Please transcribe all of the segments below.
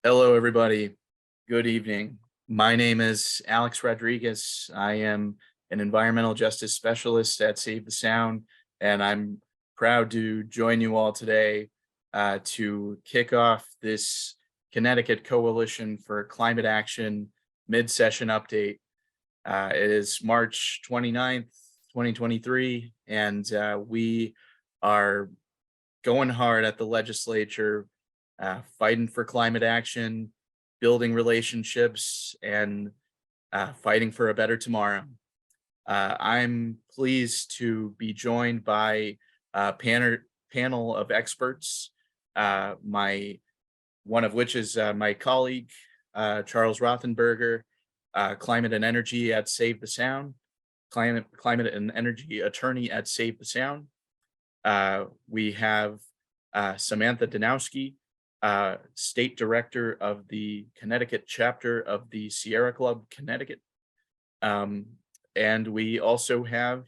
Hello, everybody. Good evening. My name is Alex Rodriguez. I am an environmental justice specialist at Save the Sound, and I'm proud to join you all today to kick off this Connecticut Coalition for Climate Action mid-session update. It is March 29th, 2023, and we are going hard at the legislature, fighting for climate action, building relationships, and fighting for a better tomorrow. I'm pleased to be joined by a panel of experts, my one of which is my colleague, Charles Rothenberger, climate and energy at Save the Sound, climate and energy attorney at Save the Sound. We have Samantha Danowski, State Director of the Connecticut Chapter of the Sierra Club, Connecticut. And we also have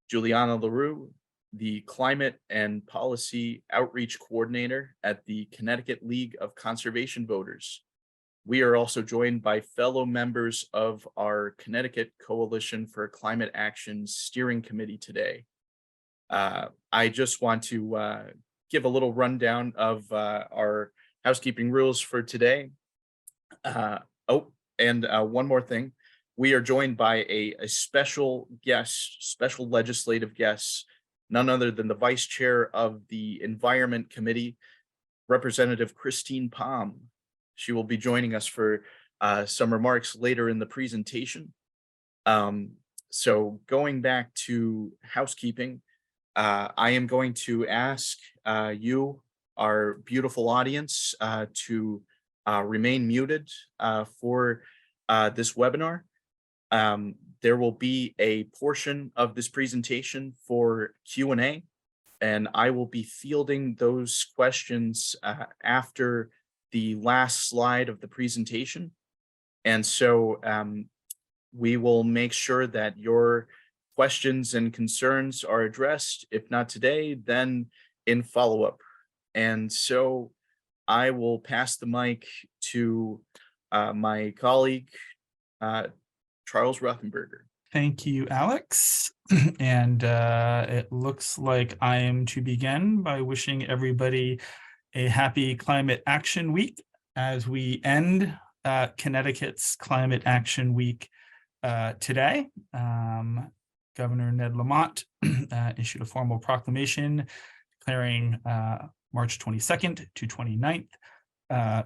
Juliana LaRue, the Climate and Policy Outreach Coordinator at the Connecticut League of Conservation Voters. We are also joined by fellow members of our Connecticut Coalition for Climate Action Steering Committee today. I just want to give a little rundown of our housekeeping rules for today. One more thing. We are joined by a special guest, special legislative guest, none other than the Vice Chair of the Environment Committee, Representative Christine Palm. She will be joining us for some remarks later in the presentation. So going back to housekeeping, I am going to ask you, our beautiful audience, to remain muted for this webinar. There will be a portion of this presentation for Q&A, and I will be fielding those questions after the last slide of the presentation. And so we will make sure that your questions and concerns are addressed. If not today, then in follow-up. And so I will pass the mic to my colleague, Charles Rothenberger. Thank you, Alex. And it looks like I am to begin by wishing everybody a happy Climate Action Week as we end Connecticut's Climate Action Week today. Governor Ned Lamont issued a formal proclamation declaring March 22nd to 29th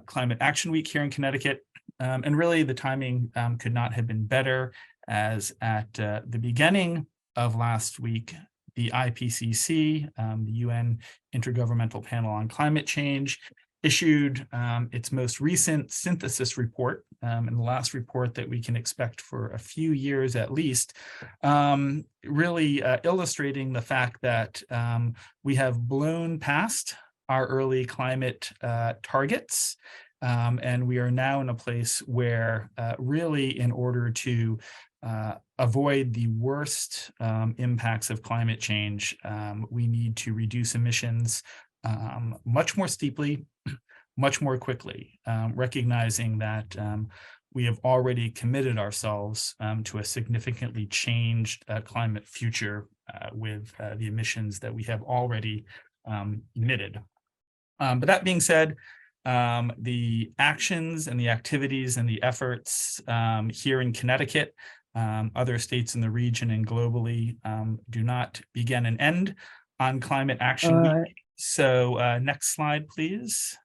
Climate Action Week here in Connecticut. And really the timing could not have been better, as at the beginning of last week, the IPCC, the UN Intergovernmental Panel on Climate Change, issued its most recent synthesis report, and the last report that we can expect for a few years at least, really illustrating the fact that we have blown past our early climate targets, and we are now in a place where really, in order to avoid the worst impacts of climate change, we need to reduce emissions much more steeply, much more quickly, recognizing that we have already committed ourselves to a significantly changed climate future with the emissions that we have already emitted. But that being said, the actions and the activities and the efforts here in Connecticut, other states in the region and globally, do not begin and end on Climate Action Week. So next slide, please.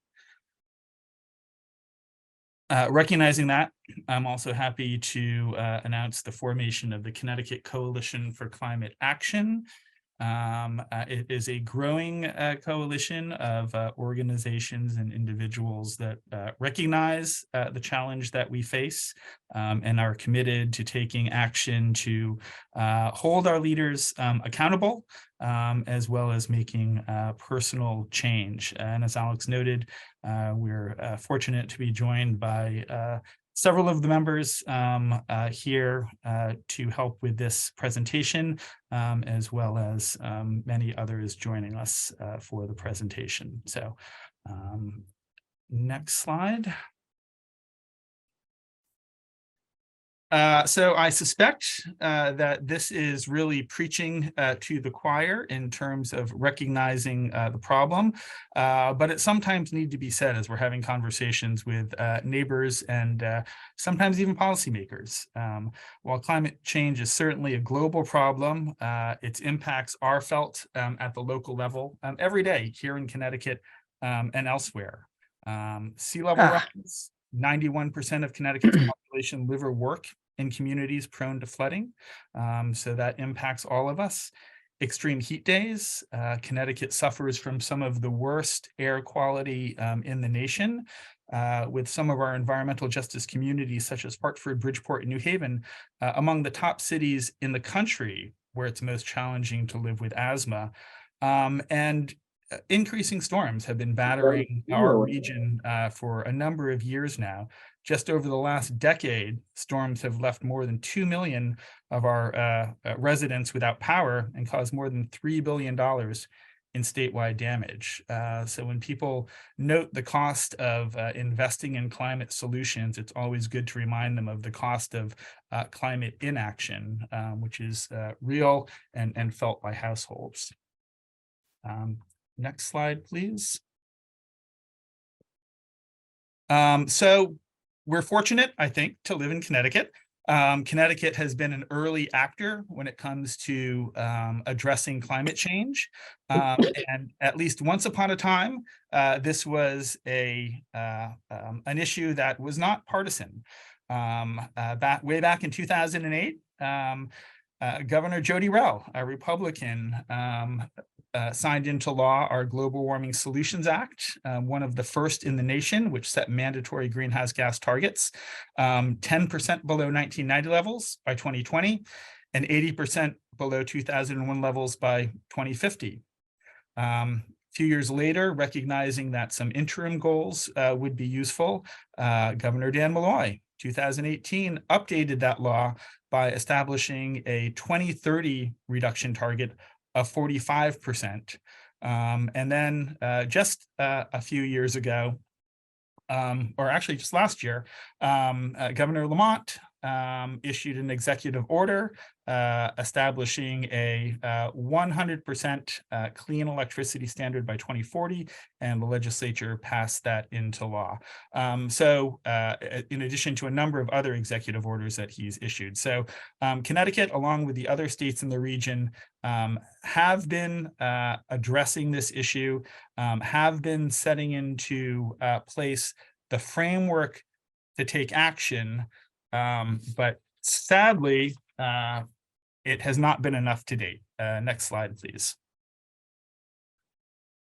Recognizing that, I'm also happy to announce the formation of the Connecticut Coalition for Climate Action. It is a growing coalition of organizations and individuals that recognize the challenge that we face and are committed to taking action to hold our leaders accountable, as well as making personal change. And as Alex noted, we're fortunate to be joined by several of the members here to help with this presentation, as well as many others joining us for the presentation. So next slide. So I suspect that this is really preaching to the choir in terms of recognizing the problem, but it sometimes needs to be said as we're having conversations with neighbors and sometimes even policymakers. While climate change is certainly a global problem, its impacts are felt at the local level every day here in Connecticut and elsewhere. Sea level rise, 91% of Connecticut's population live or work in communities prone to flooding. So that impacts all of us. Extreme heat days. Connecticut suffers from some of the worst air quality in the nation, with some of our environmental justice communities, such as Hartford, Bridgeport, and New Haven, among the top cities in the country where it's most challenging to live with asthma. And increasing storms have been battering our region for a number of years now. Just over the last decade, storms have left more than 2 million of our residents without power and caused more than $3 billion in statewide damage. So when people note the cost of investing in climate solutions, it's always good to remind them of the cost of climate inaction, which is real and felt by households. Next slide, please. So we're fortunate, I think, to live in Connecticut. Connecticut has been an early actor when it comes to addressing climate change. And at least once upon a time, this was an issue that was not partisan. Way back in 2008, Governor Jody Rell, a Republican, signed into law our Global Warming Solutions Act, one of the first in the nation, which set mandatory greenhouse gas targets, 10% below 1990 levels by 2020, and 80% below 2001 levels by 2050. A few years later, recognizing that some interim goals would be useful, Governor Dan Malloy, 2018, updated that law by establishing a 2030 reduction target of 45%. And then just a few years ago, or actually just last year, Governor Lamont issued an executive order establishing a 100% clean electricity standard by 2040, and the legislature passed that into law. So in addition to a number of other executive orders that he's issued. So Connecticut, along with the other states in the region, have been addressing this issue, have been setting into place the framework to take action, but sadly, it has not been enough to date. Next slide, please.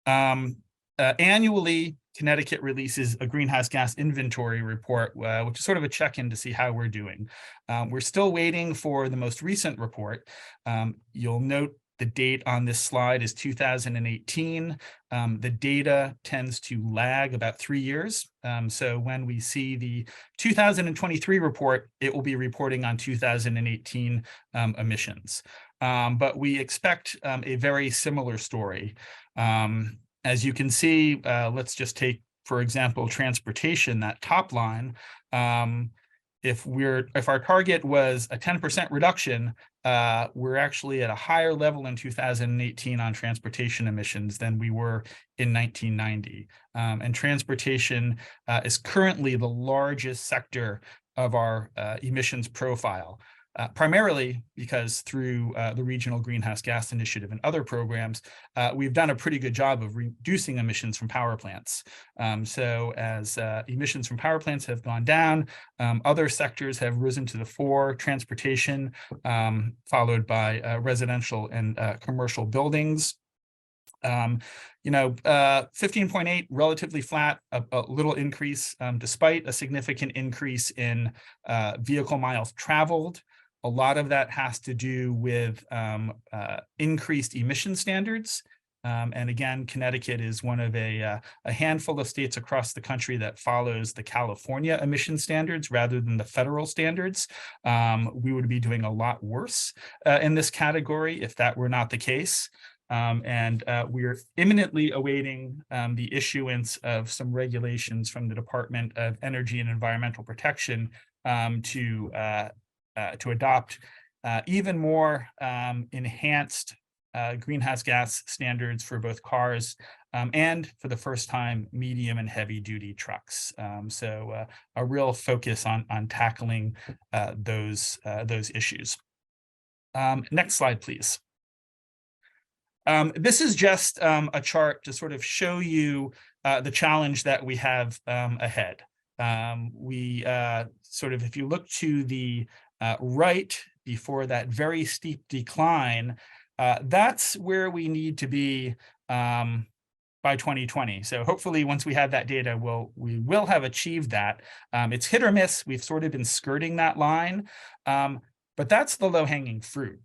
Annually, Connecticut releases a greenhouse gas inventory report, which is sort of a check-in to see how we're doing. We're still waiting for the most recent report. You'll note the date on this slide is 2018. The data tends to lag about 3 years. So when we see the 2023 report, it will be reporting on 2018 emissions. But we expect a very similar story. As you can see, let's just take, for example, transportation, that top line. If our target was a 10% reduction, we're actually at a higher level in 2018 on transportation emissions than we were in 1990. And transportation is currently the largest sector of our emissions profile. Primarily because through the Regional Greenhouse Gas Initiative and other programs, we've done a pretty good job of reducing emissions from power plants. So as emissions from power plants have gone down, other sectors have risen to the fore, transportation, followed by residential and commercial buildings. 15.8, relatively flat, a little increase, despite a significant increase in vehicle miles traveled. A lot of that has to do with increased emission standards. And again, Connecticut is one of a handful of states across the country that follows the California emission standards rather than the federal standards. We would be doing a lot worse in this category if that were not the case. And we're imminently awaiting the issuance of some regulations from the Department of Energy and Environmental Protection to adopt even more enhanced greenhouse gas standards for both cars and, for the first time, medium and heavy duty trucks. So a real focus on tackling those issues. Next slide, please. This is just a chart to sort of show you the challenge that we have ahead. We sort of, if you look to the right before that very steep decline, that's where we need to be by 2020. So hopefully once we have that data, we will have achieved that. It's hit or miss. We've sort of been skirting that line, but that's the low-hanging fruit.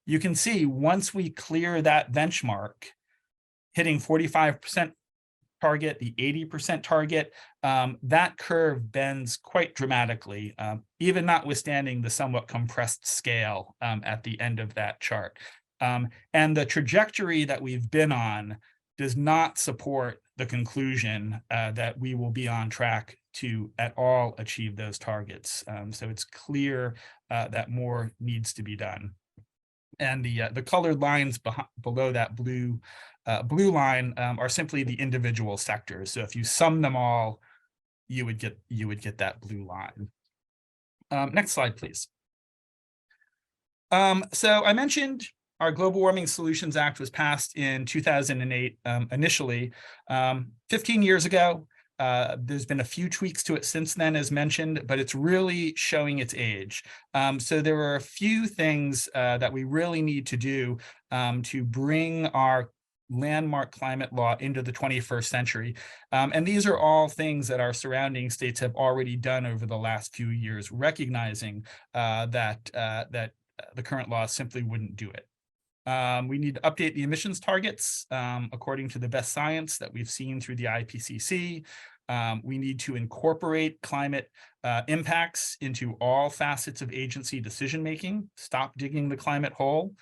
You can see once we clear that benchmark, hitting 45% target, the 80% target, that curve bends quite dramatically, even notwithstanding the somewhat compressed scale at the end of that chart. And the trajectory that we've been on does not support the conclusion that we will be on track to at all achieve those targets. So it's clear that more needs to be done. And the colored lines below that blue line are simply the individual sectors. So if you sum them all, you would get that blue line. Next slide, please. So I mentioned our Global Warming Solutions Act was passed in 2008 initially. 15 years ago, there's been a few tweaks to it since then, as mentioned, but it's really showing its age. So there are a few things that we really need to do to bring our landmark climate law into the 21st century. And these are all things that our surrounding states have already done over the last few years, recognizing that the current law simply wouldn't do it. We need to update the emissions targets according to the best science that we've seen through the IPCC. We need to incorporate climate impacts into all facets of agency decision-making, stop digging the climate hole,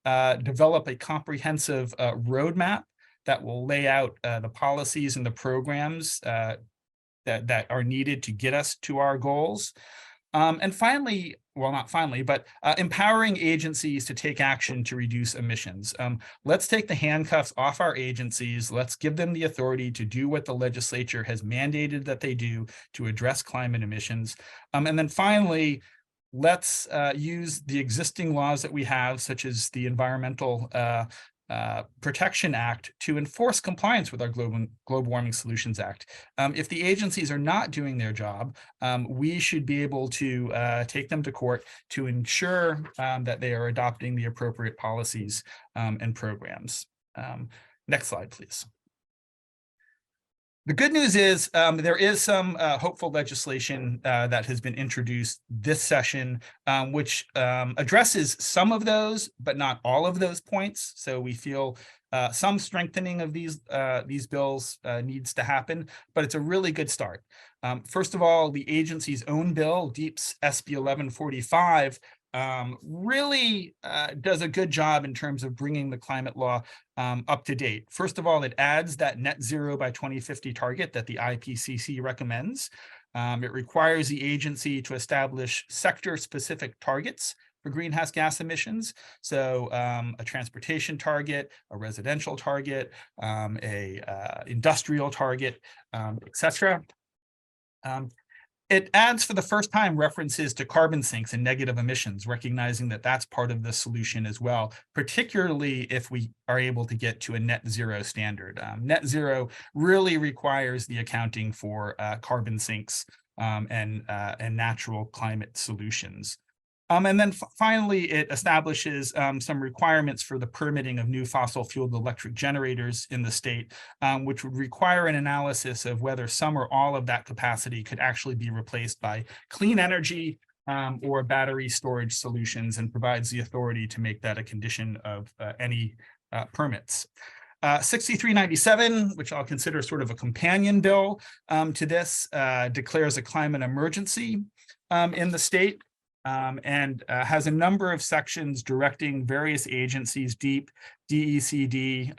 develop a comprehensive roadmap that will lay out the policies and the programs that are needed to get us to our goals. And finally, well, not finally, but empowering agencies to take action to reduce emissions. Let's take the handcuffs off our agencies. Let's give them the authority to do what the legislature has mandated that they do to address climate emissions. And then finally, let's use the existing laws that we have, such as the Environmental Protection Act, to enforce compliance with our Global Warming Solutions Act. If the agencies are not doing their job, we should be able to take them to court to ensure that they are adopting the appropriate policies and programs. Next slide, please. The good news is there is some hopeful legislation that has been introduced this session, which addresses some of those, but not all of those points. So we feel some strengthening of these bills needs to happen, but it's a really good start. First of all, the agency's own bill, DEEP's SB 1145, really does a good job in terms of bringing the climate law up to date. First of all, it adds that net zero by 2050 target that the IPCC recommends. It requires the agency to establish sector-specific targets for greenhouse gas emissions. So a transportation target, a residential target, a industrial target, etc. It adds for the first time references to carbon sinks and negative emissions, recognizing that that's part of the solution as well, particularly if we are able to get to a net zero standard. Net zero really requires the accounting for carbon sinks and natural climate solutions. And then finally, it establishes some requirements for the permitting of new fossil-fueled electric generators in the state, which would require an analysis of whether some or all of that capacity could actually be replaced by clean energy or battery storage solutions, and provides the authority to make that a condition of any permits. 6397, which I'll consider sort of a companion bill to this, declares a climate emergency in the state. And has a number of sections directing various agencies, DEEP, DECD,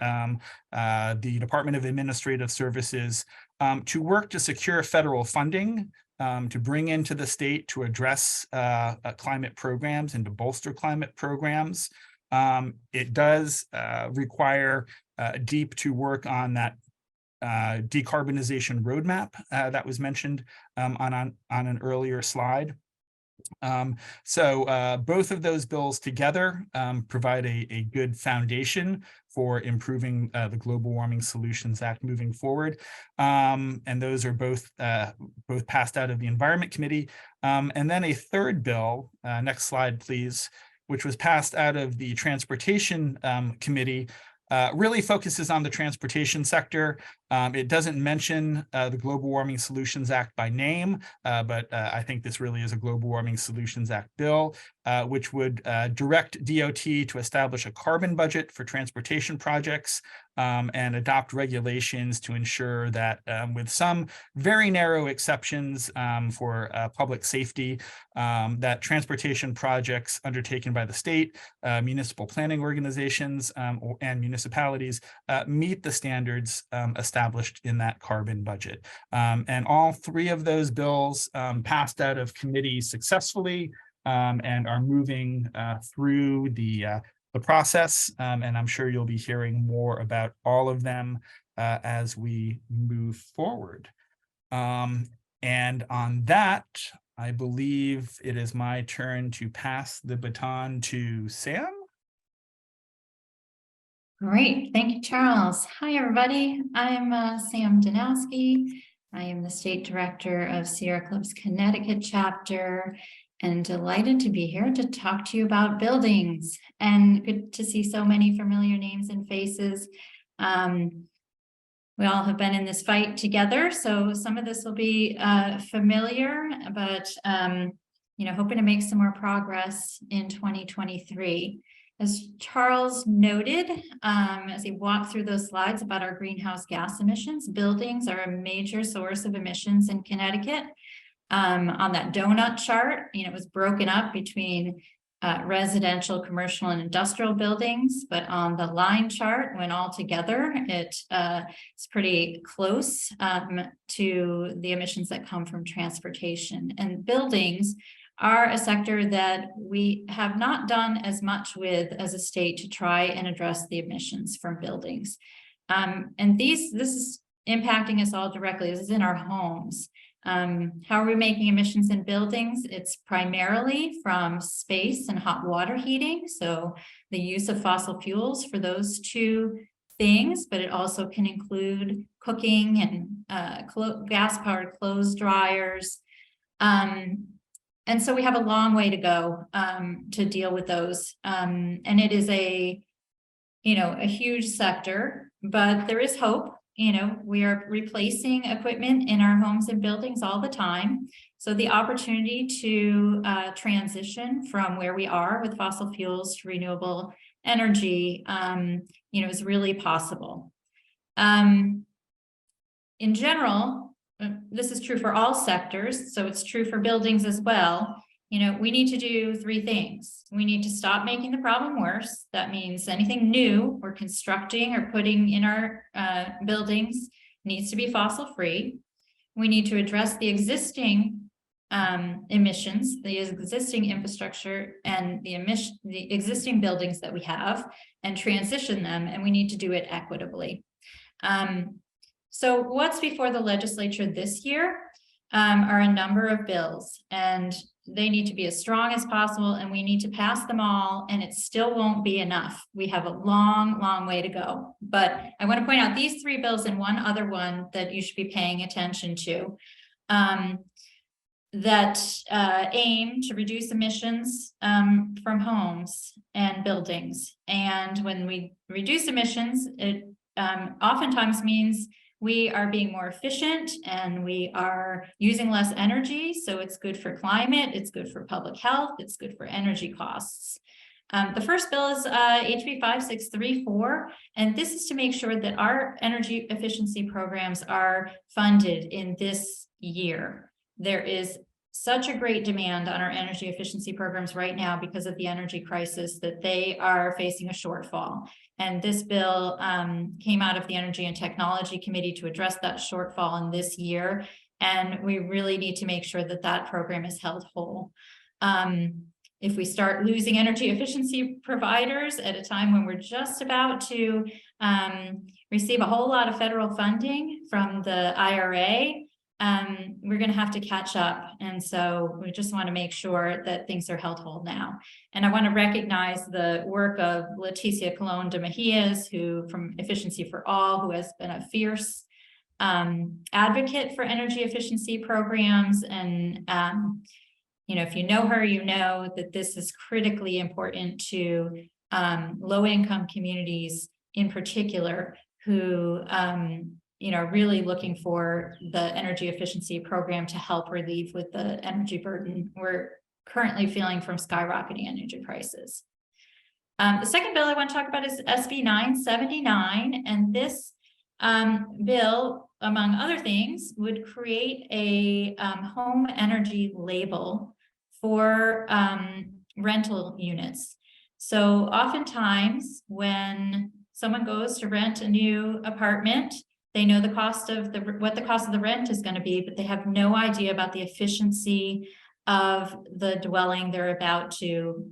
the Department of Administrative Services, to work to secure federal funding to bring into the state to address climate programs and to bolster climate programs. It does require DEEP to work on that decarbonization roadmap that was mentioned on an earlier slide. So both of those bills together provide a good foundation for improving the Global Warming Solutions Act moving forward. And those are both passed out of the Environment Committee. And then a third bill, next slide, please, which was passed out of the Transportation Committee, really focuses on the transportation sector. It doesn't mention the Global Warming Solutions Act by name, but I think this really is a Global Warming Solutions Act bill, which would direct DOT to establish a carbon budget for transportation projects and adopt regulations to ensure that, with some very narrow exceptions for public safety, that transportation projects undertaken by the state, municipal planning organizations, and municipalities meet the standards established in that carbon budget. And all three of those bills passed out of committee successfully and are moving through the process. And I'm sure you'll be hearing more about all of them as we move forward. And on that, I believe it is my turn to pass the baton to Sam. Great. Thank you, Charles. Hi, everybody. I'm Sam Danowski. I am the State Director of Sierra Club's Connecticut Chapter, and delighted to be here to talk to you about buildings. And good to see so many familiar names and faces. We all have been in this fight together, so some of this will be familiar, but hoping to make some more progress in 2023. As Charles noted, as he walked through those slides about our greenhouse gas emissions, buildings are a major source of emissions in Connecticut. On that donut chart, it was broken up between residential, commercial, and industrial buildings, but on the line chart, when all together, it's pretty close to the emissions that come from transportation. And buildings are a sector that we have not done as much with as a state to try and address the emissions from buildings. And this is impacting us all directly. This is in our homes. How are we making emissions in buildings? It's primarily from space and hot water heating. So the use of fossil fuels for those two things, but it also can include cooking and gas-powered clothes dryers. And so we have a long way to go to deal with those. And it is a huge sector, but there is hope. We are replacing equipment in our homes and buildings all the time. So the opportunity to transition from where we are with fossil fuels to renewable energy, is really possible. In general, this is true for all sectors, so it's true for buildings as well. We need to do three things. We need to stop making the problem worse. That means anything new we're constructing or putting in our buildings needs to be fossil free. We need to address the existing emissions, the existing infrastructure, and the existing buildings that we have, and transition them, and we need to do it equitably. So what's before the legislature this year are a number of bills, and they need to be as strong as possible, and we need to pass them all, and it still won't be enough. We have a long, long way to go. But I want to point out these three bills and one other one that you should be paying attention to that aim to reduce emissions from homes and buildings. And when we reduce emissions, it oftentimes means we are being more efficient and we are using less energy. So it's good for climate, it's good for public health, it's good for energy costs. The first bill is HB 5634, and this is to make sure that our energy efficiency programs are funded in this year. There is such a great demand on our energy efficiency programs right now because of the energy crisis that they are facing a shortfall. And this bill came out of the Energy and Technology Committee to address that shortfall in this year. And we really need to make sure that that program is held whole. If we start losing energy efficiency providers at a time when we're just about to receive a whole lot of federal funding from the IRA, we're going to have to catch up. And so we just want to make sure that things are held whole now. And I want to recognize the work of Leticia Colon de Mejias, who from Efficiency for All, who has been a fierce advocate for energy efficiency programs. And you know, if you know her, you know that this is critically important to low-income communities in particular, who you know, are really looking for the energy efficiency program to help relieve with the energy burden we're currently feeling from skyrocketing energy prices. The second bill I want to talk about is SB 979, and this bill, among other things, would create a home energy label for rental units. So oftentimes when someone goes to rent a new apartment, they know the cost of what the cost of the rent is going to be, but they have no idea about the efficiency of the dwelling they're about to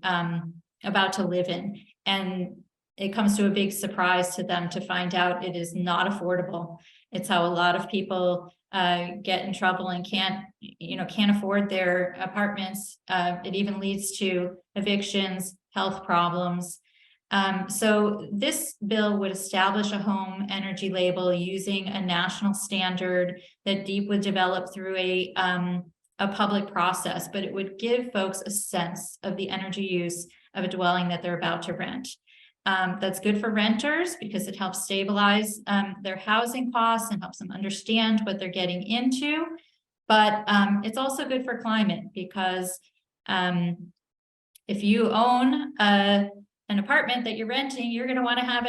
live in. And it comes to a big surprise to them to find out it is not affordable. It's how a lot of people get in trouble and can't afford their apartments. It even leads to evictions, health problems. So this bill would establish a home energy label using a national standard that DEEP would develop through a public process, but it would give folks a sense of the energy use of a dwelling that they're about to rent. That's good for renters because it helps stabilize their housing costs and helps them understand what they're getting into. But it's also good for climate because if you own an apartment that you're renting, you're going to want to have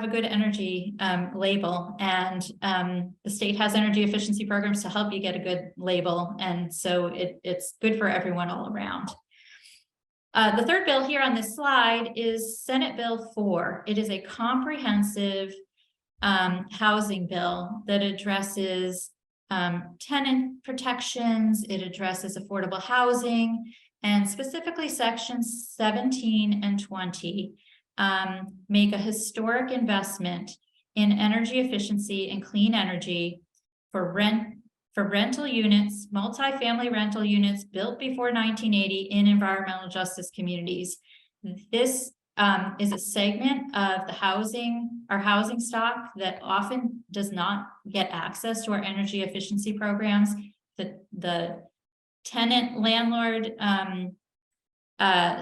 a good energy label, and the state has energy efficiency programs to help you get a good label, and so it's good for everyone all around. The third bill here on this slide is Senate Bill 4. It is a comprehensive housing bill that addresses tenant protections. It addresses affordable housing, and specifically sections 17 and 20 make a historic investment in energy efficiency and clean energy for rental units, multifamily rental units built before 1980 in environmental justice communities. This is a segment of our housing stock that often does not get access to our energy efficiency programs. The tenant landlord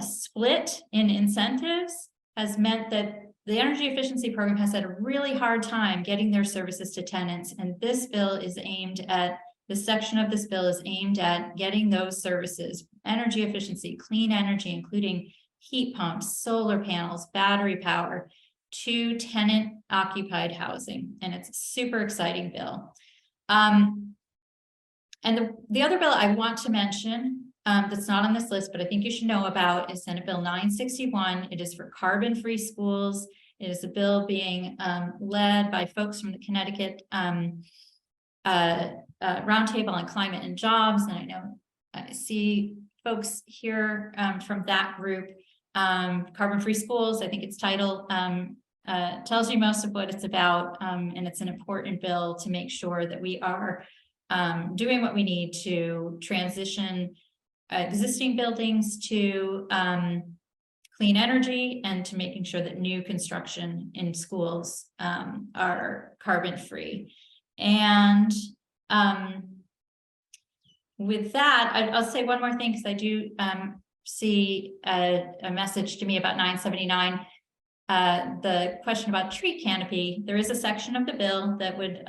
split in incentives has meant that the energy efficiency program has had a really hard time getting their services to tenants, and this section of this bill is aimed at getting those services, energy efficiency, clean energy, including heat pumps, solar panels, battery power, to tenant occupied housing. And it's a super exciting bill. And the other bill I want to mention that's not on this list, but I think you should know about, is Senate Bill 961. It is for carbon-free schools. It is a bill being led by folks from the Connecticut Roundtable on Climate and Jobs. And I know I see folks here from that group. Carbon-free schools, I think its title tells you most of what it's about. And it's an important bill to make sure that we are doing what we need to transition existing buildings to clean energy, and to making sure that new construction in schools are carbon free. And with that, I'll say one more thing, because I do see a message to me about 979. The question about tree canopy. There is a section of the bill that would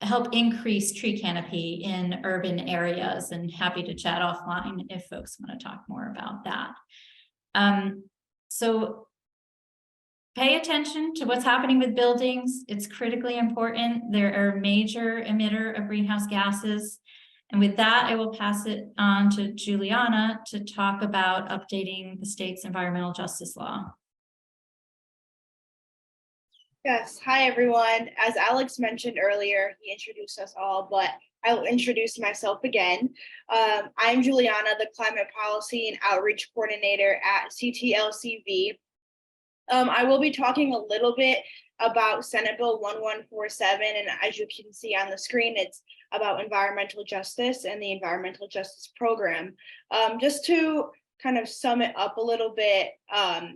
help increase tree canopy in urban areas, and happy to chat offline if folks want to talk more about that. So pay attention to what's happening with buildings. It's critically important. They're a major emitter of greenhouse gases. And with that, I will pass it on to Juliana to talk about updating the state's environmental justice law. Yes, hi everyone. As Alex mentioned earlier, he introduced us all, but I will introduce myself again. I'm Juliana, the Climate Policy and Outreach Coordinator at CTLCV. I will be talking a little bit about Senate Bill 1147, and as you can see on the screen, it's about environmental justice and the environmental justice program. Just to kind of sum it up a little bit,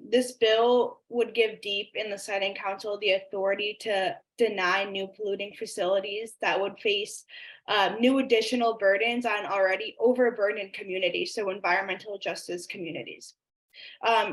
this bill would give DEEP in the Siting Council the authority to deny new polluting facilities that would face new additional burdens on already overburdened communities, so environmental justice communities.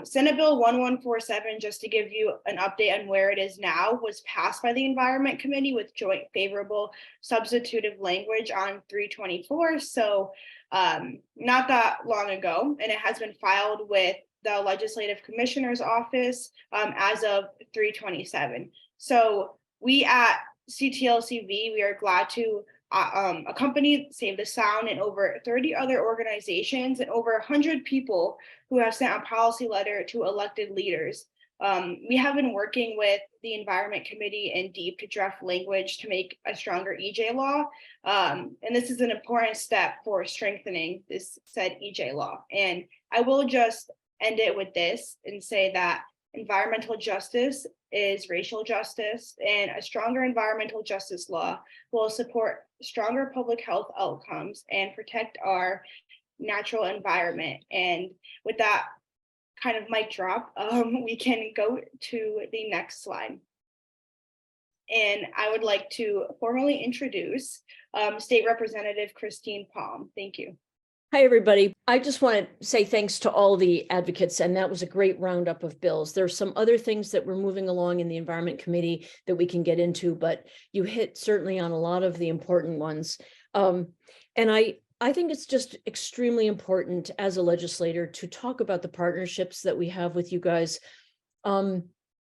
Senate Bill 1147, just to give you an update on where it is now, was passed by the Environment Committee with joint favorable substitutive language on 3/24. So not that long ago, and it has been filed with the Legislative Commissioner's Office as of 3/27. So we at CTLCV, we are glad to accompany Save the Sound and over 30 other organizations and over 100 people who have sent a policy letter to elected leaders. We have been working with the Environment Committee and DEEP to draft language to make a stronger EJ law. And this is an important step for strengthening this said EJ law. And I will just end it with this and say that environmental justice is racial justice, and a stronger environmental justice law will support stronger public health outcomes and protect our natural environment. And with that kind of mic drop, we can go to the next slide. And I would like to formally introduce State Representative Christine Palm. Thank you. Hi, everybody. I just want to say thanks to all the advocates, and that was a great roundup of bills. There's some other things that we're moving along in the Environment Committee that we can get into, but you hit certainly on a lot of the important ones. And I think it's just extremely important as a legislator to talk about the partnerships that we have with you guys.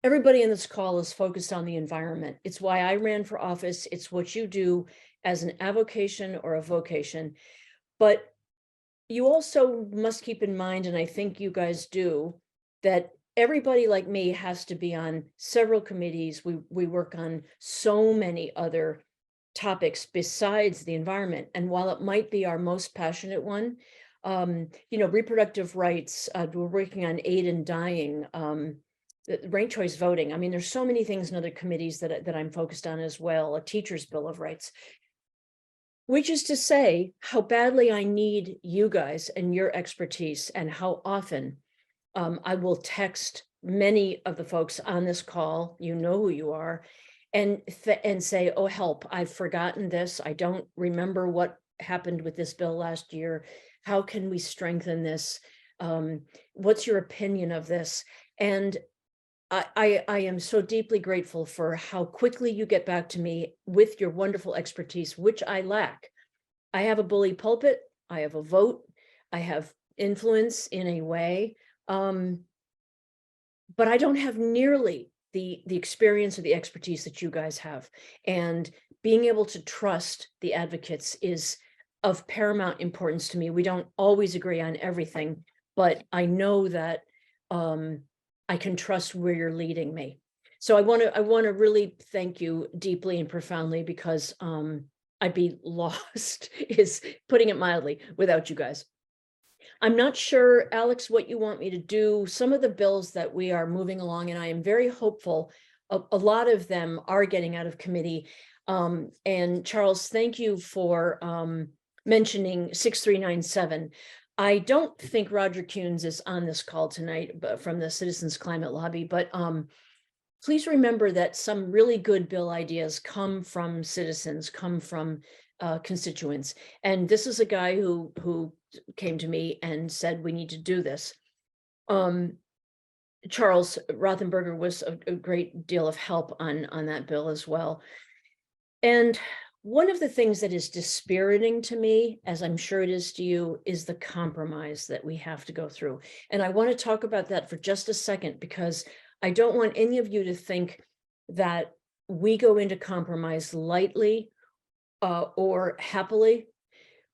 Everybody in this call is focused on the environment. It's why I ran for office. It's what you do as an avocation or a vocation. But you also must keep in mind, and I think you guys do, that everybody like me has to be on several committees. We work on so many other topics besides the environment. And while it might be our most passionate one, reproductive rights, we're working on aid in dying, ranked choice voting. I mean, there's so many things in other committees that I'm focused on as well, a teacher's bill of rights. Which is to say how badly I need you guys and your expertise, and how often I will text many of the folks on this call, you know who you are, and say, oh, help, I've forgotten this. I don't remember what happened with this bill last year. How can we strengthen this? What's your opinion of this? And I am so deeply grateful for how quickly you get back to me with your wonderful expertise, which I lack. I have a bully pulpit, I have a vote, I have influence in a way, but I don't have nearly the experience or the expertise that you guys have. And being able to trust the advocates is of paramount importance to me. We don't always agree on everything, but I know that I can trust where you're leading me. So I want to really thank you deeply and profoundly, because I'd be lost, is putting it mildly, without you guys. I'm not sure, Alex, what you want me to do. Some of the bills that we are moving along, and I am very hopeful, a lot of them are getting out of committee. And Charles, thank you for mentioning 6397. I don't think Roger Kuhns is on this call tonight, but from the Citizens Climate Lobby, but please remember that some really good bill ideas come from citizens, come from constituents. And this is a guy who came to me and said, we need to do this. Charles Rothenberger was a great deal of help on that bill as well. And one of the things that is dispiriting to me, as I'm sure it is to you, is the compromise that we have to go through. And I want to talk about that for just a second, because I don't want any of you to think that we go into compromise lightly or happily.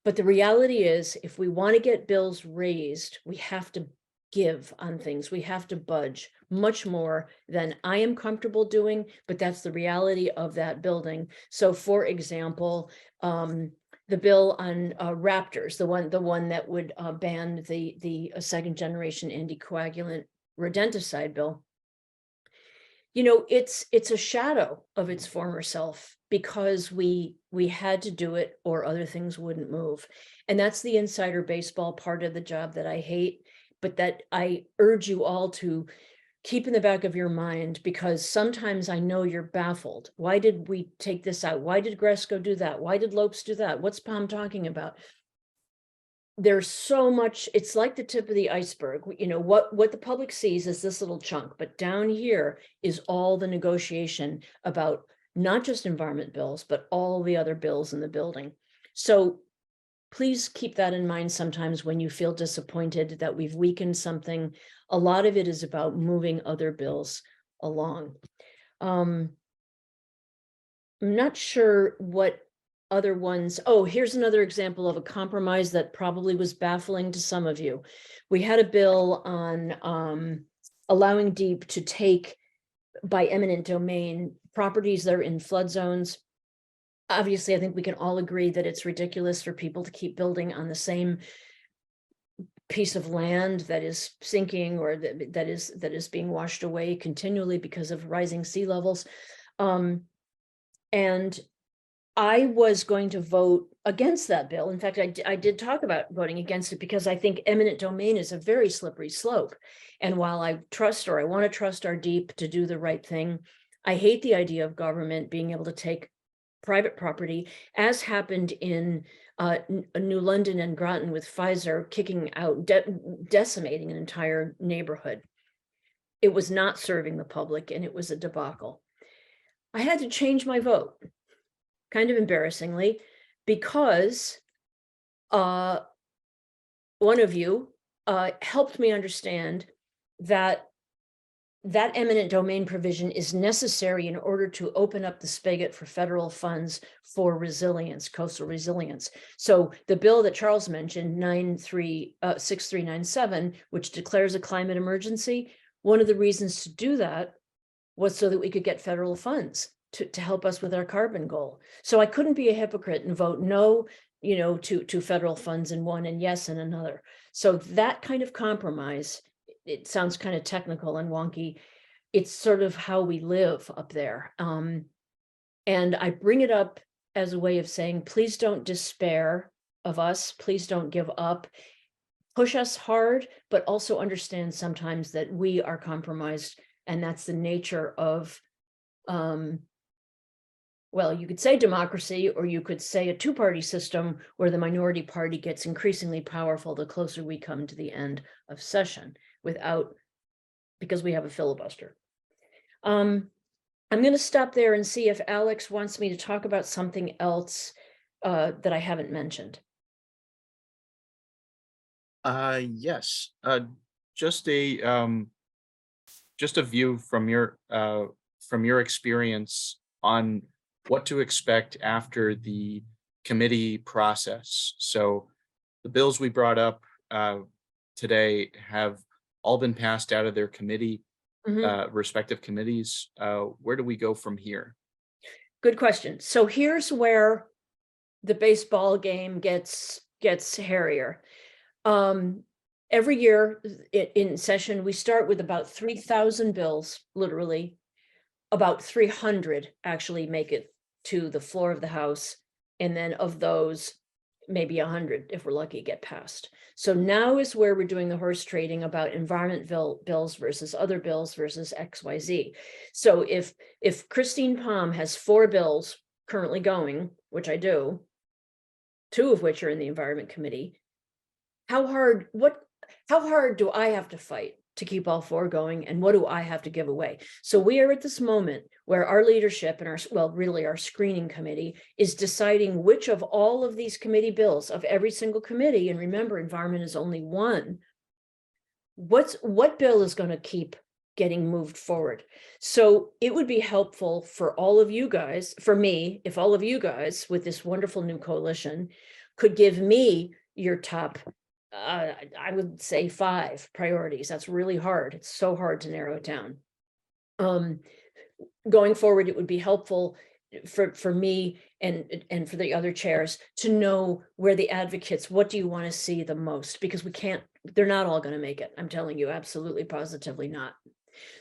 But the reality is, if we want to get bills raised, we have to give on things. We have to budge much more than I am comfortable doing, but that's the reality of that building. So for example, the bill on Raptors, the one that would ban the second generation anticoagulant rodenticide bill, you know, it's a shadow of its former self because we had to do it or other things wouldn't move. And that's the insider baseball part of the job that I hate, but that I urge you all to keep in the back of your mind, because sometimes I know you're baffled. Why did we take this out? Why did Gresco do that? Why did Lopes do that? What's Palm talking about? There's so much, it's like the tip of the iceberg. You know, what the public sees is this little chunk, but down here is all the negotiation about not just environment bills, but all the other bills in the building. So please keep that in mind sometimes when you feel disappointed that we've weakened something. A lot of it is about moving other bills along. I'm not sure what other ones. Oh, here's another example of a compromise that probably was baffling to some of you. We had a bill on allowing DEEP to take by eminent domain properties that are in flood zones. Obviously, I think we can all agree that it's ridiculous for people to keep building on the same piece of land that is sinking or that is being washed away continually because of rising sea levels. And I was going to vote against that bill. In fact, I did talk about voting against it because I think eminent domain is a very slippery slope. And while I trust, or I want to trust our DEEP to do the right thing, I hate the idea of government being able to take private property, as happened in New London and Groton with Pfizer kicking out, decimating an entire neighborhood. It was not serving the public, and it was a debacle. I had to change my vote, kind of embarrassingly, because one of you helped me understand that eminent domain provision is necessary in order to open up the spigot for federal funds for resilience, coastal resilience. So the bill that Charles mentioned, 6397, which declares a climate emergency, one of the reasons to do that was so that we could get federal funds to help us with our carbon goal. So I couldn't be a hypocrite and vote no, you know, to federal funds in one and yes in another. So that kind of compromise, it sounds kind of technical and wonky. It's sort of how we live up there. And I bring it up as a way of saying, please don't despair of us. Please don't give up. Push us hard, but also understand sometimes that we are compromised. And that's the nature of, well, you could say democracy, or you could say a two-party system where the minority party gets increasingly powerful the closer we come to the end of session, because we have a filibuster. I'm going to stop there and see if Alex wants me to talk about something else that I haven't mentioned. Yes, just a view from your experience on what to expect after the committee process. So the bills we brought up today have all been passed out of their committee, respective committees. Where do we go from here? Good question. So here's where the baseball game gets hairier. Every year in session, we start with about 3,000 bills, literally. About 300 actually make it to the floor of the House. And then of those, maybe 100, if we're lucky, get passed. So now is where we're doing the horse trading about environment bills versus other bills versus XYZ. So if Christine Palm has 4 bills currently going, which I do, 2 of which are in the Environment Committee, how hard do I have to fight to keep all 4 going, and what do I have to give away? So we are at this moment where our leadership and our screening committee is deciding which of all of these committee bills of every single committee, and remember, environment is only one, what bill is going to keep getting moved forward. So it would be helpful for all of you guys, for me, if all of you guys with this wonderful new coalition could give me your top I would say 5 priorities. That's really hard. It's so hard to narrow it down. Going forward, it would be helpful for me and for the other chairs to know where the advocates, what do you want to see the most? Because they're not all going to make it. I'm telling you, absolutely, positively not.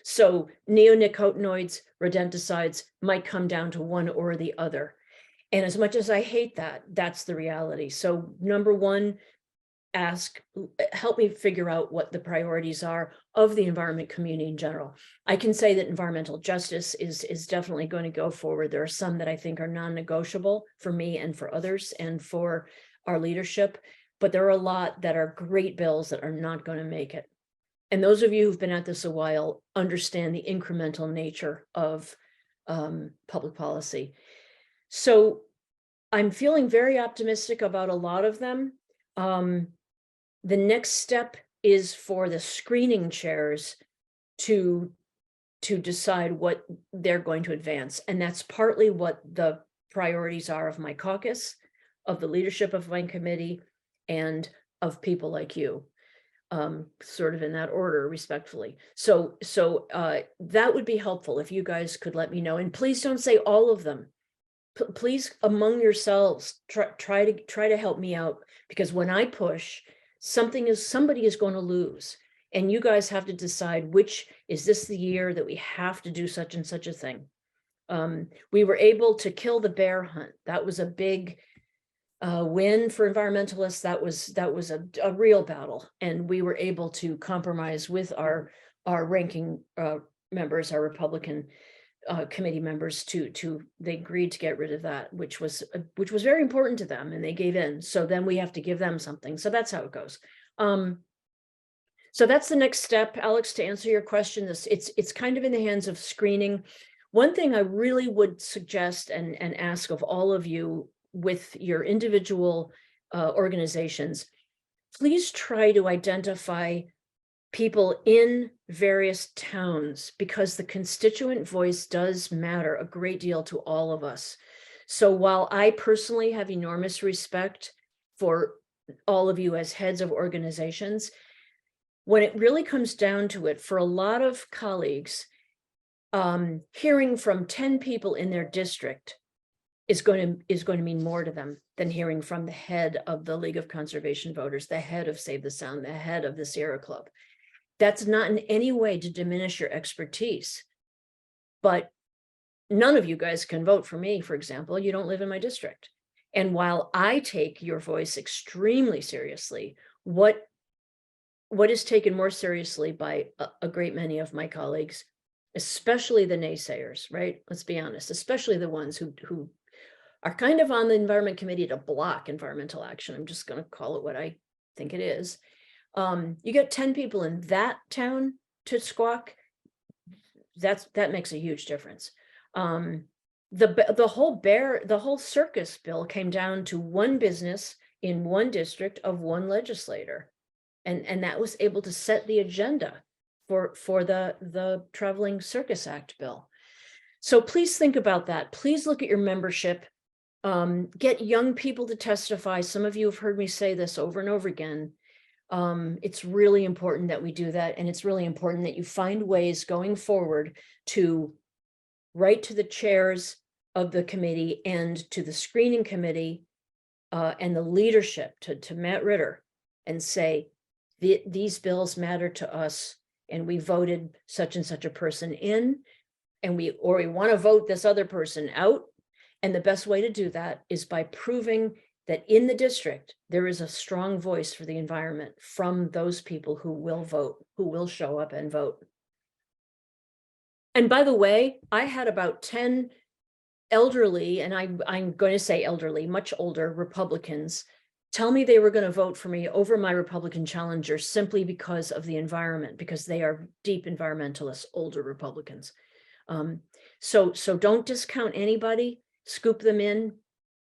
So neonicotinoids, rodenticides might come down to one or the other. And as much as I hate that, that's the reality. So number one, help me figure out what the priorities are of the environment community in general. I can say that environmental justice is definitely going to go forward. There are some that I think are non-negotiable for me and for others and for our leadership, but there are a lot that are great bills that are not going to make it. And those of you who've been at this a while understand the incremental nature of public policy. So I'm feeling very optimistic about a lot of them. The next step is for the screening chairs to decide what they're going to advance. And that's partly what the priorities are of my caucus, of the leadership of my committee, and of people like you, sort of in that order, respectfully. So that would be helpful if you guys could let me know. And please don't say all of them. Please, among yourselves, try to help me out, because when I push, somebody is going to lose, and you guys have to decide which is this the year that we have to do such and such a thing. We were able to kill the bear hunt. That was a big win for environmentalists. That was a real battle, and we were able to compromise with our ranking members, our Republican committee members, they agreed to get rid of that, which was very important to them, and they gave in. So then we have to give them something. So that's how it goes. So that's the next step, Alex, to answer your question. It's kind of in the hands of screening. One thing I really would suggest and ask of all of you with your individual organizations, please try to identify people in various towns, because the constituent voice does matter a great deal to all of us. So while I personally have enormous respect for all of you as heads of organizations, when it really comes down to it, for a lot of colleagues, hearing from 10 people in their district is going to mean more to them than hearing from the head of the League of Conservation Voters, the head of Save the Sound, the head of the Sierra Club. That's not in any way to diminish your expertise, but none of you guys can vote for me, for example. You don't live in my district. And while I take your voice extremely seriously, what is taken more seriously by a great many of my colleagues, especially the naysayers, right? Let's be honest, especially the ones who are kind of on the environment committee to block environmental action. I'm just going to call it what I think it is. You get 10 people in that town to squawk, that makes a huge difference. The whole circus bill came down to one business in one district of one legislator, and that was able to set the agenda for the Traveling Circus Act bill. So please think about that. Please look at your membership. Get young people to testify. Some of you have heard me say this over and over again. It's really important that we do that. And it's really important that you find ways going forward to write to the chairs of the committee and to the screening committee and the leadership, to Matt Ritter, and say, these bills matter to us, and we voted such and such a person in, and we want to vote this other person out. And the best way to do that is by proving that in the district, there is a strong voice for the environment from those people who will vote, who will show up and vote. And by the way, I had about 10 elderly, and I'm going to say elderly, much older Republicans, tell me they were going to vote for me over my Republican challenger simply because of the environment, because they are deep environmentalists, older Republicans. So don't discount anybody, scoop them in.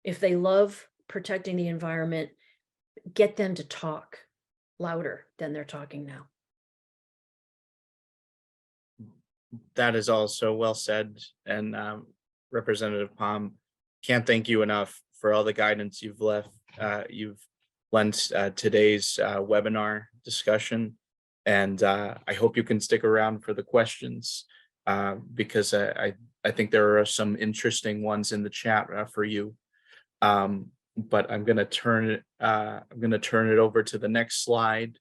If they love protecting the environment, get them to talk louder than they're talking now. That is all so well said. And Representative Palm, can't thank you enough for all the guidance you've lend today's webinar discussion. And I hope you can stick around for the questions because I think there are some interesting ones in the chat for you. But I'm going to turn it over to the next slide.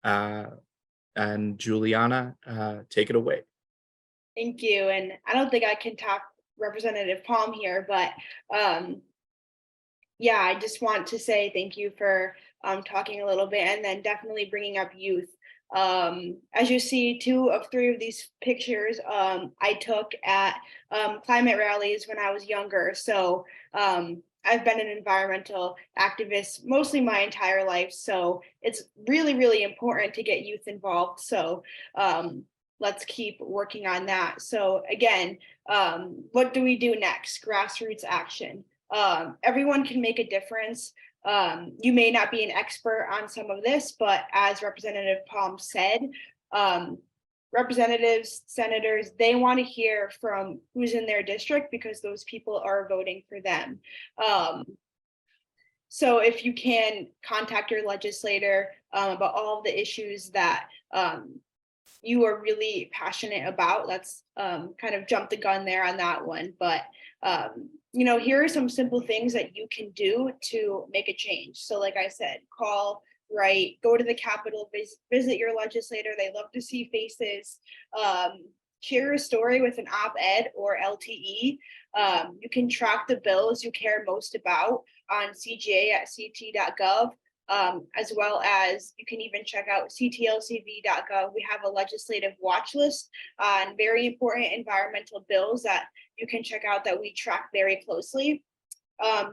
And Juliana, take it away. Thank you. And I don't think I can top Representative Palm here, but yeah, I just want to say thank you for talking a little bit and then definitely bringing up youth. As you see, 2 of 3 of these pictures I took at climate rallies when I was younger. So I've been an environmental activist mostly my entire life. So it's really, really important to get youth involved. So let's keep working on that. So again, what do we do next? Grassroots action. Everyone can make a difference. You may not be an expert on some of this, but as Representative Palm said, representatives, senators, they want to hear from who's in their district because those people are voting for them. So if you can contact your legislator about all of the issues that you are really passionate about, let's kind of jump the gun there on that one. But you know, here are some simple things that you can do to make a change. So like I said, call, write, go to the Capitol, visit your legislator. They love to see faces. Share a story with an op-ed or LTE. You can track the bills you care most about on CGA at ct.gov. As well as you can even check out CTLCV.gov. We have a legislative watch list on very important environmental bills that you can check out that we track very closely.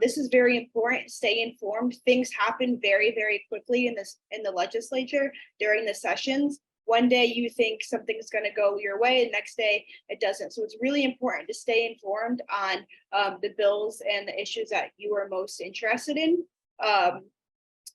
This is very important. Stay informed. Things happen very, very quickly in the legislature during the sessions. One day you think something's going to go your way, and next day it doesn't. So it's really important to stay informed on the bills and the issues that you are most interested in.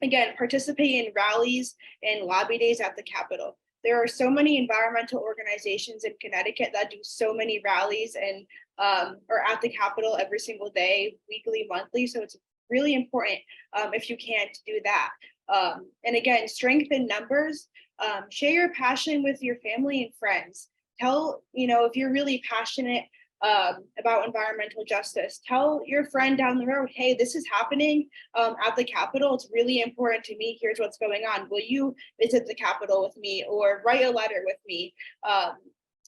Again, participate in rallies and lobby days at the Capitol. There are so many environmental organizations in Connecticut that do so many rallies and are at the Capitol every single day, weekly, monthly. So it's really important if you can to do that. And again, strength in numbers. Share your passion with your family and friends. Tell, you know, if you're really passionate about environmental justice, tell your friend down the road, hey, this is happening at the Capitol. It's really important to me. Here's what's going on. Will you visit the Capitol with me or write a letter with me?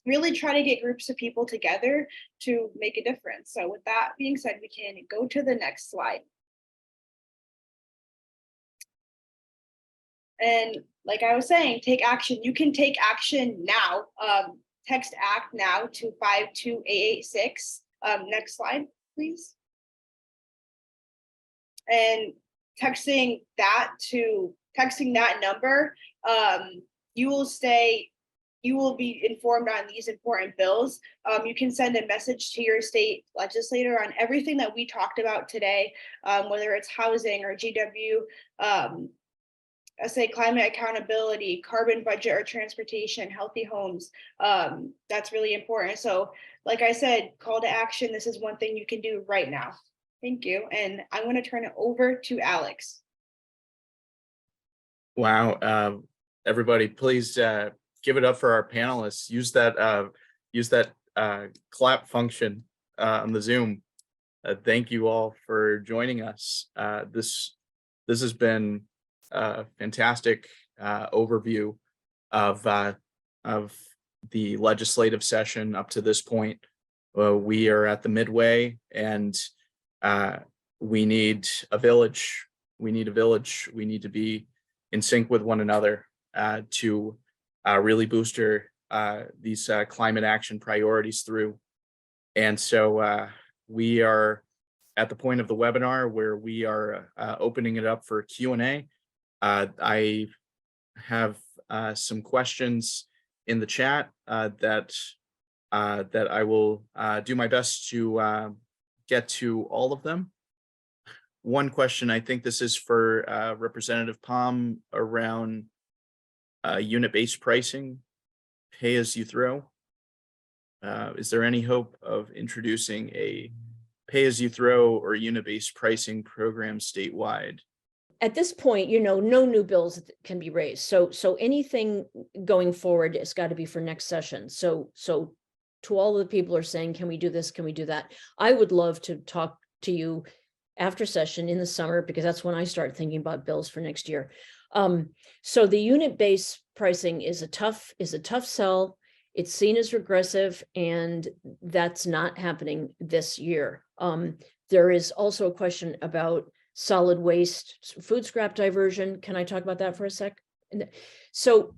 Really try to get groups of people together to make a difference. So with that being said, we can go to the next slide. And like I was saying, take action. You can take action now. Text ACT now to 52886. Next slide, please. And texting that number, you will be informed on these important bills. You can send a message to your state legislator on everything that we talked about today, whether it's housing or GW, I say climate accountability, carbon budget or transportation, healthy homes. That's really important. So like I said, call to action. This is one thing you can do right now. Thank you. And I'm going to turn it over to Alex. Wow. Everybody, please give it up for our panelists. Use that clap function on the Zoom. Thank you all for joining us. This has been a fantastic overview of the legislative session up to this point. We are at the midway, and we need a village. We need a village. We need to be in sync with one another to really booster these climate action priorities through. And so we are at the point of the webinar where we are opening it up for Q&A. I have some questions in the chat that I will do my best to get to all of them. One question, I think this is for Representative Palm, around unit-based pricing, pay as you throw. Is there any hope of introducing a pay as you throw or unit-based pricing program statewide? At this point, no new bills can be raised. So anything going forward has got to be for next session. So to all of the people who are saying, can we do this? Can we do that? I would love to talk to you after session in the summer, because that's when I start thinking about bills for next year. So the unit-based pricing is a tough sell. It's seen as regressive, and that's not happening this year. There is also a question about solid waste, food scrap diversion. Can I talk about that for a sec? So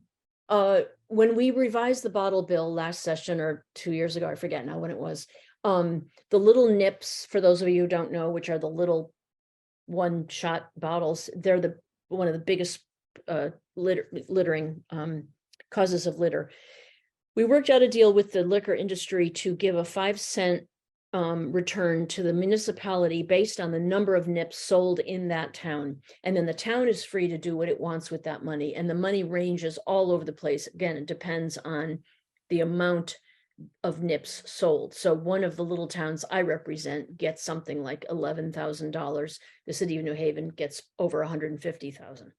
when we revised the bottle bill last session, or 2 years ago, I forget now when it was, the little nips, for those of you who don't know, which are the little one-shot bottles, they're one of the biggest littering causes of litter. We worked out a deal with the liquor industry to give a 5-cent return to the municipality based on the number of nips sold in that town. And then the town is free to do what it wants with that money. And the money ranges all over the place. Again, it depends on the amount of nips sold. So one of the little towns I represent gets something like $11,000. The city of New Haven gets over $150,000.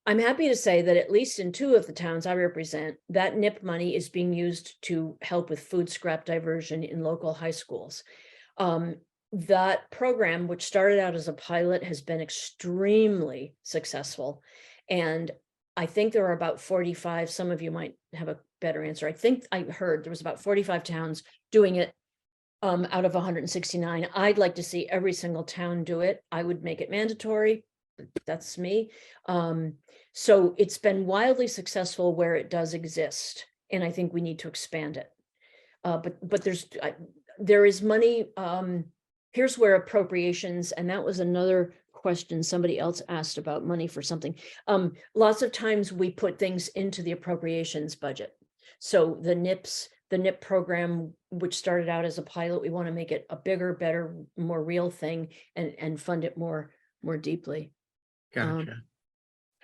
I'm happy to say that at least in 2 of the towns I represent, that NIP money is being used to help with food scrap diversion in local high schools. That program, which started out as a pilot, has been extremely successful. And I think there are about 45, some of you might have a better answer. I think I heard there was about 45 towns doing it out of 169. I'd like to see every single town do it. I would make it mandatory. That's me. So it's been wildly successful where it does exist, and I think we need to expand it. But there is money. Here's where appropriations, and that was another question somebody else asked about money for something. Lots of times we put things into the appropriations budget. So the NIP program, which started out as a pilot, we want to make it a bigger, better, more real thing, and fund it more deeply. Gotcha.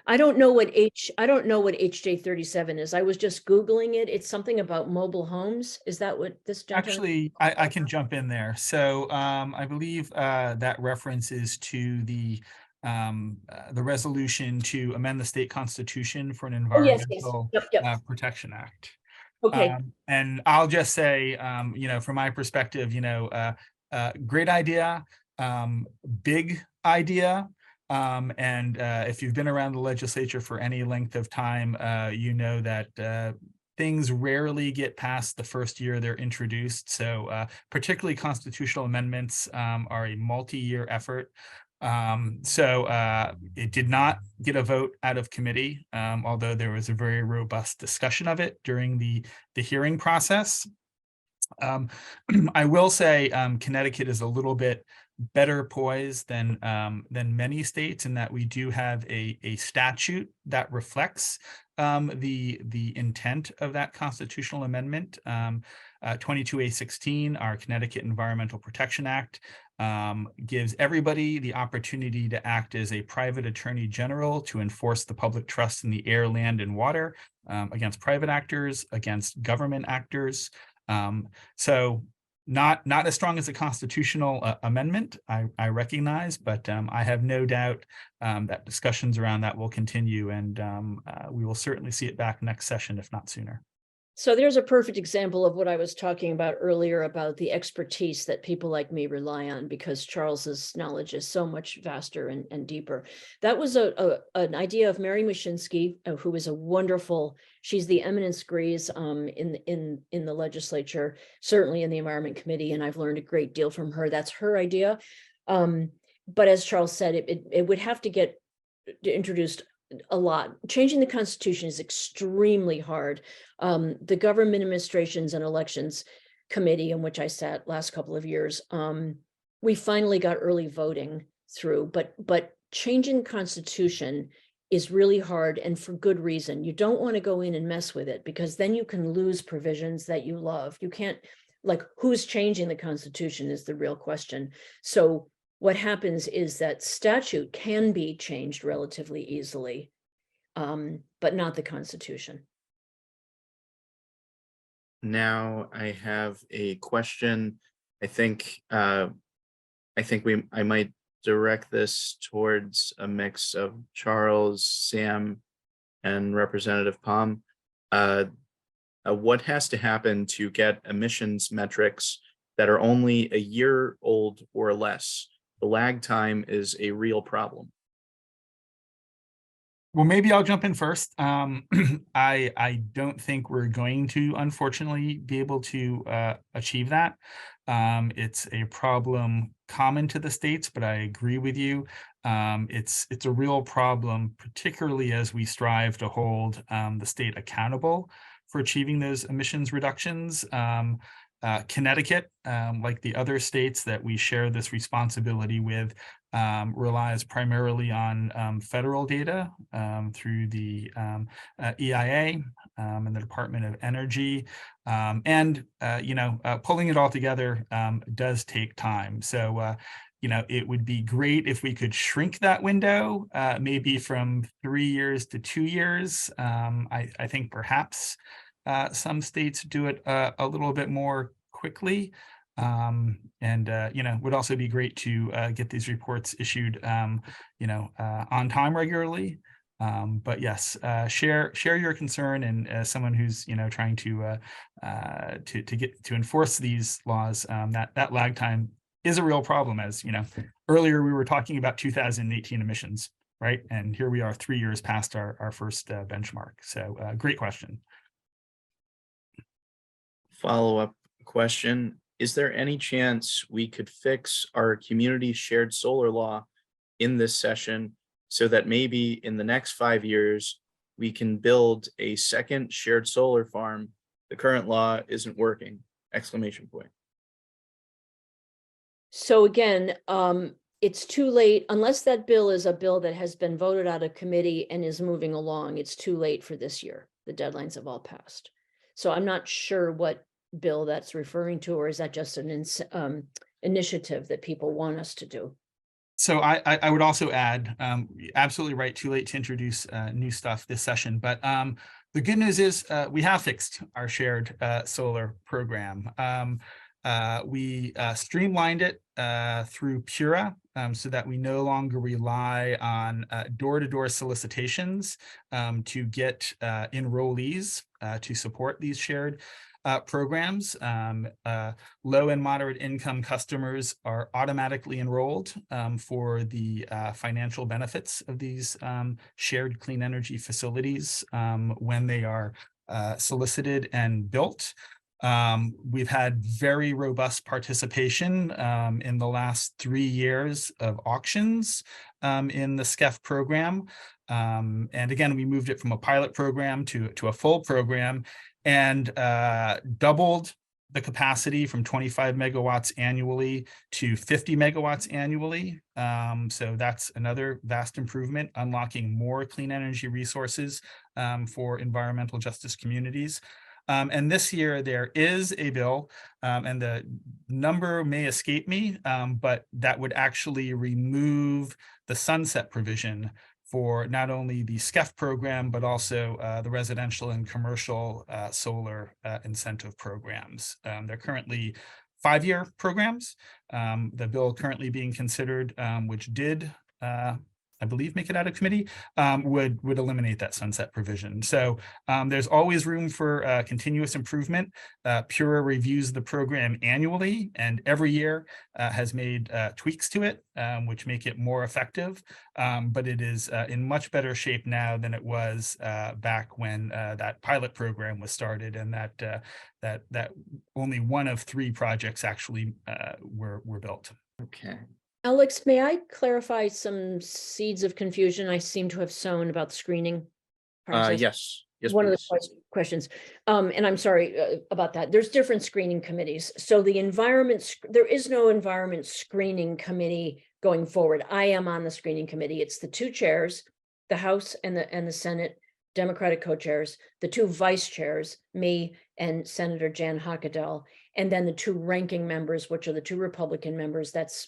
I don't know what HJ37 is. I was just Googling it. It's something about mobile homes. Is that what this gentleman? Actually, I can jump in there. So I believe that reference is to the resolution to amend the state constitution for an Oh, yes. environmental Yep. protection act. Okay. And I'll just say, from my perspective, great idea, big idea. And if you've been around the legislature for any length of time, you know that things rarely get past the first year they're introduced. So particularly constitutional amendments are a multi-year effort. So it did not get a vote out of committee, although there was a very robust discussion of it during the hearing process. I will say Connecticut is a little bit better poised than many states in that we do have a statute that reflects the intent of that constitutional amendment. 22A16, our Connecticut Environmental Protection Act, gives everybody the opportunity to act as a private attorney general to enforce the public trust in the air, land, and water against private actors, against government actors. So not as strong as a constitutional amendment, I recognize, but I have no doubt that discussions around that will continue, and we will certainly see it back next session, if not sooner. So there's a perfect example of what I was talking about earlier about the expertise that people like me rely on, because Charles's knowledge is so much vaster and deeper. That was an idea of Mary Mushinsky, who is a wonderful, she's the eminence grise in the legislature, certainly in the Environment Committee, and I've learned a great deal from her. That's her idea. But as Charles said, it would have to get introduced a lot. Changing the Constitution is extremely hard. The Government Administrations and Elections Committee, in which I sat last couple of years, we finally got early voting through, but changing the Constitution is really hard, and for good reason. You don't want to go in and mess with it, because then you can lose provisions that you love. You can't, like, who's changing the Constitution is the real question. So what happens is that statute can be changed relatively easily, but not the Constitution. Now I have a question. I think I might direct this towards a mix of Charles, Sam, and Representative Palm. What has to happen to get emissions metrics that are only a year old or less? The lag time is a real problem. Well, maybe I'll jump in first. I don't think we're going to, unfortunately, be able to achieve that. It's a problem common to the states, but I agree with you. It's a real problem, particularly as we strive to hold the state accountable for achieving those emissions reductions. Connecticut, like the other states that we share this responsibility with, relies primarily on federal data through the EIA and the Department of Energy. Pulling it all together does take time. So, it would be great if we could shrink that window, maybe from 3 years to 2 years. I think perhaps some states do it a little bit more quickly. Would also be great to get these reports issued, on time regularly. But yes, share your concern, and as someone who's trying to enforce these laws, that lag time is a real problem. As earlier we were talking about 2018 emissions, right? And here we are 3 years past our first benchmark. So great question. Follow-up question. Is there any chance we could fix our community shared solar law in this session so that maybe in the next 5 years, we can build a second shared solar farm? The current law isn't working, ! So again, it's too late, unless that bill is a bill that has been voted out of committee and is moving along, it's too late for this year. The deadlines have all passed. So I'm not sure what bill that's referring to, or is that just an initiative that people want us to do? So I would also add, absolutely right, too late to introduce new stuff this session. But the good news is we have fixed our shared solar program. We streamlined it through Pura, so that we no longer rely on door-to-door solicitations to get enrollees to support these shared programs. Low and moderate income customers are automatically enrolled for the financial benefits of these shared clean energy facilities when they are solicited and built. We've had very robust participation in the last 3 years of auctions in the SCEF program. And again, we moved it from a pilot program to a full program, and doubled the capacity from 25 megawatts annually to 50 megawatts annually. So that's another vast improvement, unlocking more clean energy resources for environmental justice communities. And this year there is a bill, and the number may escape me, but that would actually remove the sunset provision for not only the SCEF program, but also the residential and commercial solar incentive programs. They're currently 5-year programs. The bill currently being considered, which did, I believe, make it out of committee, would eliminate that sunset provision. So there's always room for continuous improvement. Pura reviews the program annually, and every year has made tweaks to it, which make it more effective. But it is in much better shape now than it was back when that pilot program was started, and that only one of 3 projects actually were built. Okay. Alex, may I clarify some seeds of confusion I seem to have sown about the screening process? Yes. Yes, One of please. the questions, and I'm sorry about that. There's different screening committees. So there is no environment screening committee going forward. I am on the screening committee. It's the 2 chairs, the House and the Senate Democratic co-chairs, the 2 vice chairs, me and Senator Jan Hockadell, and then the 2 ranking members, which are the 2 Republican members. That's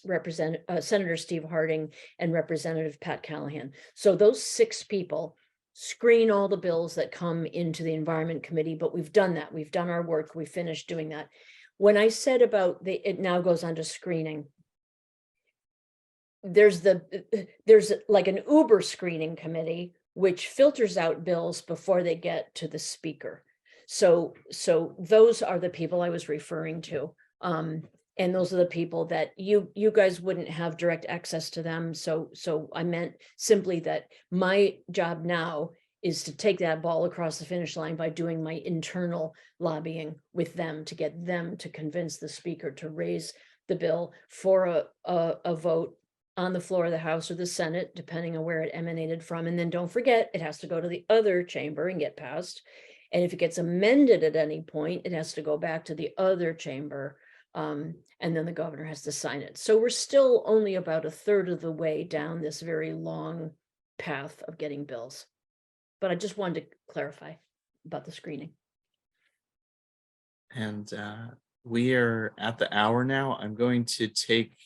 Senator Steve Harding and Representative Pat Callahan. So those 6 people screen all the bills that come into the Environment Committee, but we've done that. We've done our work. We finished doing that. When I said about it now goes on to screening, there's like an Uber screening committee, which filters out bills before they get to the speaker. So those are the people I was referring to. And those are the people that you guys wouldn't have direct access to them. So I meant simply that my job now is to take that ball across the finish line by doing my internal lobbying with them to get them to convince the speaker to raise the bill for a vote on the floor of the House or the Senate, depending on where it emanated from. And then don't forget, it has to go to the other chamber and get passed. And if it gets amended at any point, it has to go back to the other chamber. And then the governor has to sign it. So we're still only about a third of the way down this very long path of getting bills. But I just wanted to clarify about the screening. And we are at the hour now. I'm going to take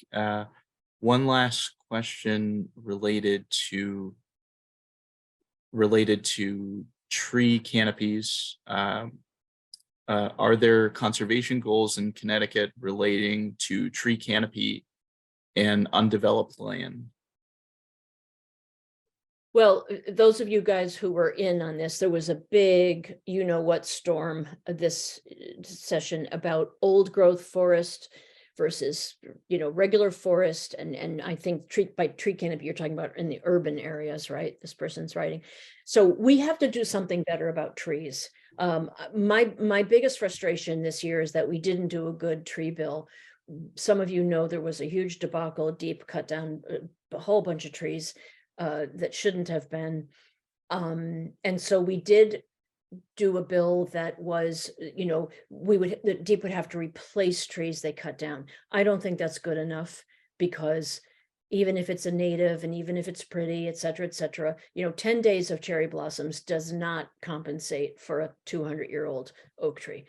one last question related to tree canopies. Are there conservation goals in Connecticut relating to tree canopy and undeveloped land? Well, those of you guys who were in on this, there was a big, what storm this session about old growth forest versus, regular forest. And I think by tree canopy, you're talking about in the urban areas, right? This person's writing. So we have to do something better about trees. My biggest frustration this year is that we didn't do a good tree bill. Some of you know there was a huge debacle, deep cut down a whole bunch of trees that shouldn't have been. And so we did do a bill that was, the deep would have to replace trees they cut down. I don't think that's good enough, because even if it's a native and even if it's pretty, et cetera, 10 days of cherry blossoms does not compensate for a 200-year-old oak tree.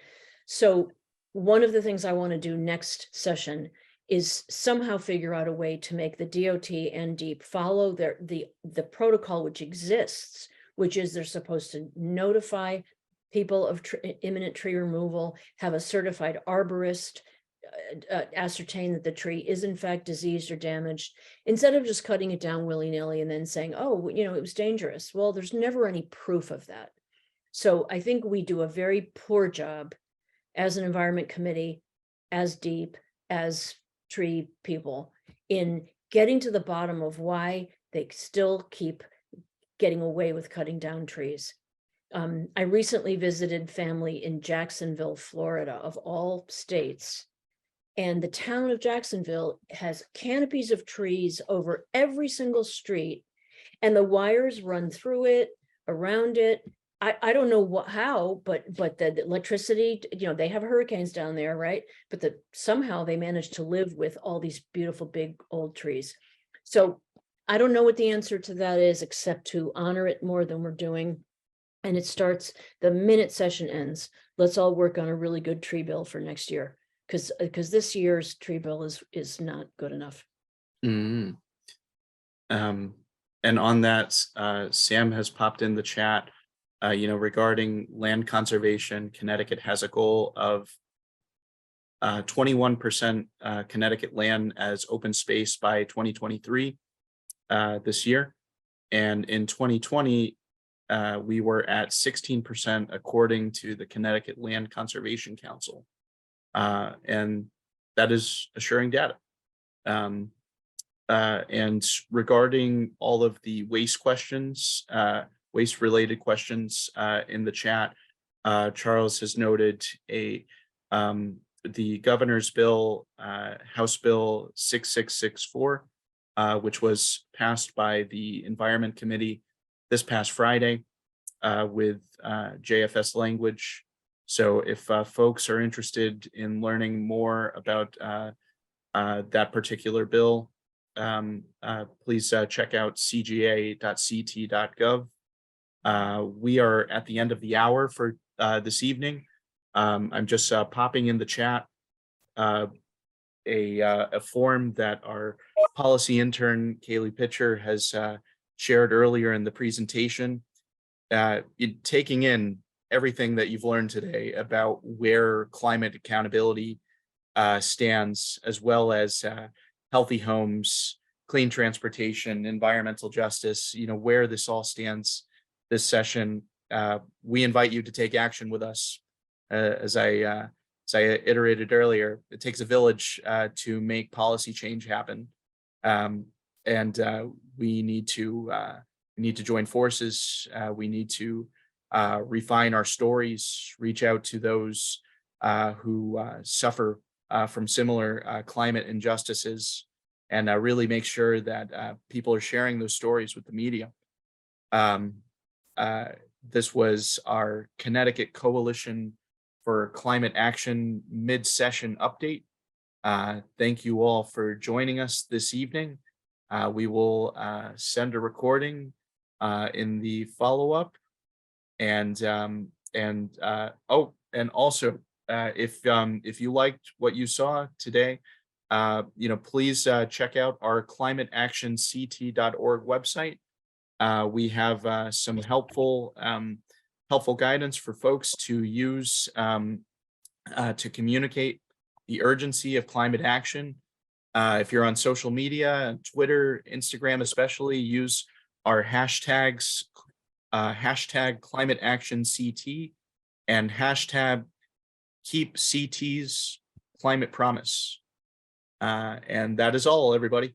So one of the things I want to do next session is somehow figure out a way to make the DOT and DEEP follow the protocol which exists, which is they're supposed to notify people of imminent tree removal, have a certified arborist ascertain that the tree is in fact diseased or damaged, instead of just cutting it down willy-nilly and then saying, oh, it was dangerous. Well, there's never any proof of that. So I think we do a very poor job as an environment committee, as DEEP, as tree people, in getting to the bottom of why they still keep getting away with cutting down trees. I recently visited family in Jacksonville, Florida, of all states. And the town of Jacksonville has canopies of trees over every single street, and the wires run through it, around it. I don't know how, but the electricity, they have hurricanes down there, right? But somehow they managed to live with all these beautiful big old trees. So I don't know what the answer to that is, except to honor it more than we're doing. And it starts the minute session ends. Let's all work on a really good tree bill for next year, because this year's tree bill is not good enough. Mm. And on that, Sam has popped in the chat. Regarding land conservation, Connecticut has a goal of 21% Connecticut land as open space by 2023 this year. And in 2020, we were at 16% according to the Connecticut Land Conservation Council. And that is assuring data. And regarding all of the waste questions, waste-related questions in the chat, Charles has noted the governor's bill, House Bill 6664, which was passed by the Environment Committee this past Friday with JFS language. So if folks are interested in learning more about that particular bill, please check out cga.ct.gov. We are at the end of the hour for this evening. I'm just popping in the chat a form that our policy intern, Kaylee Pitcher, has shared earlier in the presentation, taking in everything that you've learned today about where climate accountability stands, as well as healthy homes clean transportation, environmental justice, where this all stands this session. We invite you to take action with us. As I iterated earlier, it takes a village to make policy change happen. And we need to join forces. We need to refine our stories, reach out to those who suffer from similar climate injustices, and really make sure that people are sharing those stories with the media. This was our Connecticut Coalition for Climate Action mid-session update. Thank you all for joining us this evening. We will send a recording in the follow-up. And also, if you liked what you saw today, please check out our climateactionct.org website. We have some helpful guidance for folks to use to communicate the urgency of climate action. If you're on social media, Twitter, Instagram especially, use our hashtags, hashtag climate action CT and hashtag keep CT's climate promise. And that is all, everybody.